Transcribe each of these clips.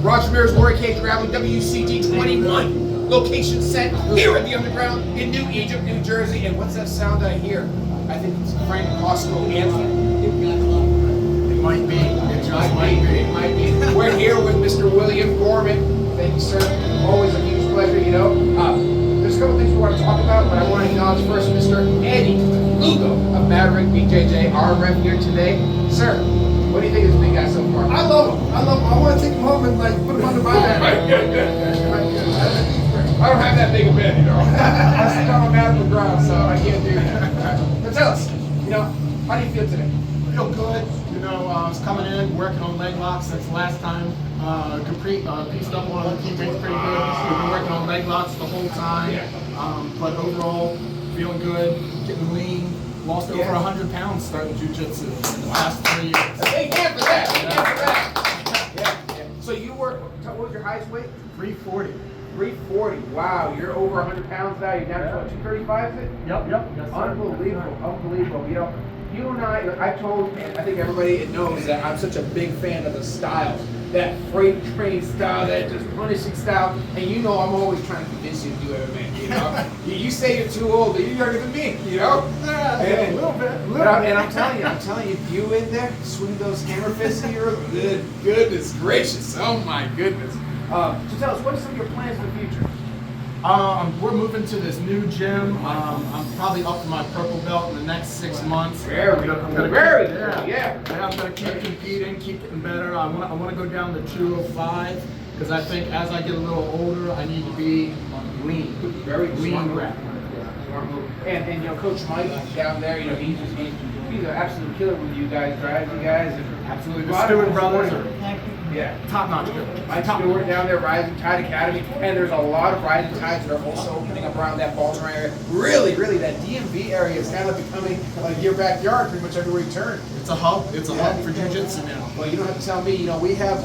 Roger Ramirez, Warrior Cage Grappling, WCG21. Location set here at the Underground in New Egypt, New Jersey. And what's that sound I hear? I think it's Frank Costco anthem. It might be. It just might be. It might be. We're here with Mr. William Gorman. Thank you, sir. Always a huge pleasure, you know. There's a couple things we want to talk about, but I want to acknowledge first Mr. Eddie Lugo of Maverick BJJ, our rep here today. Sir, what do you think of this big guy so far? I love him. I want to take him home and like put him under my bed. I don't have that big a bed, you know. I sit on a medical ground, so I can't do that. But tell us, you know, how do you feel today? Feel good. You know, I was coming in, working on leg locks since last time. Pieced up one of the teammates pretty good. We've been working on leg locks the whole time. But overall, feeling good, getting lean. Lost over 100 pounds starting jiu-jitsu in the past 3 years. A big hand for that. Big hand for that. Yeah. So you were, what was your highest weight? 340. 340. Wow, you're over 100 pounds now. You're down to what, 235, is it? Yep. Yes, Unbelievable. You know, you and I told, I think everybody knows that I'm such a big fan of the style. That freight train style, that just punishing style. And you know I'm always trying to convince you to do MMA, you know? you say you're too old, but you're younger than me, you know? Yeah, a little bit. And I'm telling you, you in there, swing those hammer fists here, goodness gracious, oh my goodness. So tell us, what are some of your plans for the future? We're moving to this new gym. I'm probably up to my purple belt in the next 6 months. Very good. I'm gonna keep competing, keep getting better. I want to go down to 205 because I think as I get a little older, I need to be lean. Very lean grappling. And you know, Coach Mike down there, you know, he's an absolute killer with you guys, driving you guys, and absolutely. The Stewart brothers are top-notch. Mike Stewart down there, Rising Tide Academy, and there's a lot of Rising Tides that are also opening up around that Baltimore area. Really, that DMV area is kind of becoming like your backyard pretty much everywhere you turn. It's a hub. It's a hub for jiu-jitsu now. Well, you don't have to tell me. You know, we have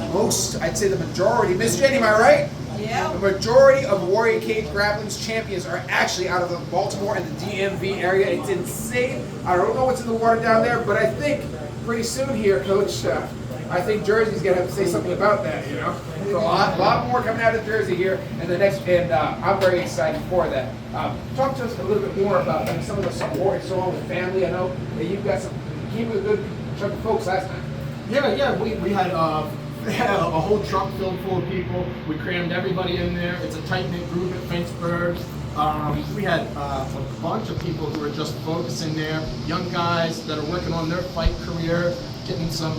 I'd say the majority. Miss Jenny, am I right? Yeah. The majority of Warrior Cage Grappling's champions are actually out of the Baltimore and the DMV area. It's insane. I don't know what's in the water down there, but I think pretty soon here, Coach, I think Jersey's gonna have to say something about that. You know, there's a lot more coming out of Jersey here, and I'm very excited for that. Talk to us a little bit more about some of the support and so on with family. I know that you came with a good chunk of folks last time. Yeah. We had a whole truck filled full of people. We crammed everybody in there. It's a tight-knit group at Finksburg. We had a bunch of people who were just focusing there, young guys that are working on their fight career, getting some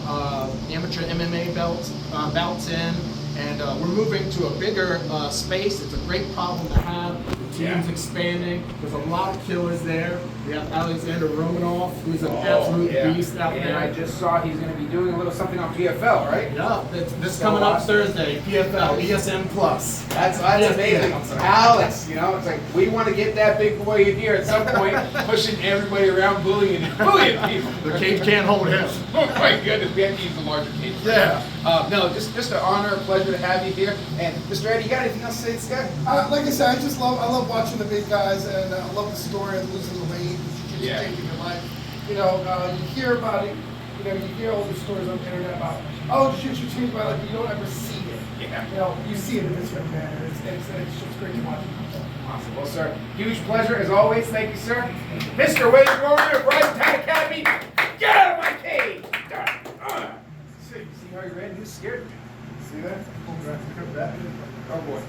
amateur MMA bouts in, and we're moving to a bigger space. It's a great problem to have. The team's expanding. There's a lot of killers there. We have Alexander Romanov, who's an absolute beast out there. And I just saw he's going to be doing a little something on PFL, right? Yeah, this coming up Thursday, PFL, ESN Plus. That's amazing. Alex, you know, it's like we want to get that big boy in here at some point, pushing everybody around, bullying people. The cage can't hold him. Oh my goodness, we have to use the larger cage. Yeah. No, just an honor, a pleasure to have you here. And Mr. Eddie, you got anything else to say to this guy? Like I said, I love watching the big guys, and I love the story of losing the weight, changing your life. You know, you hear about it. You know, you hear all these stories on the internet about, oh, jiu-jitsu changed my life. You don't ever see it. Yeah. You know, you see it in this young man, and it's just great to watch. Awesome. Well, sir, huge pleasure as always. Thank you, sir. Mr. William Gorman of Rising Tide Academy. Get out of my cage. See how you ran? You scared me. See that? Oh boy.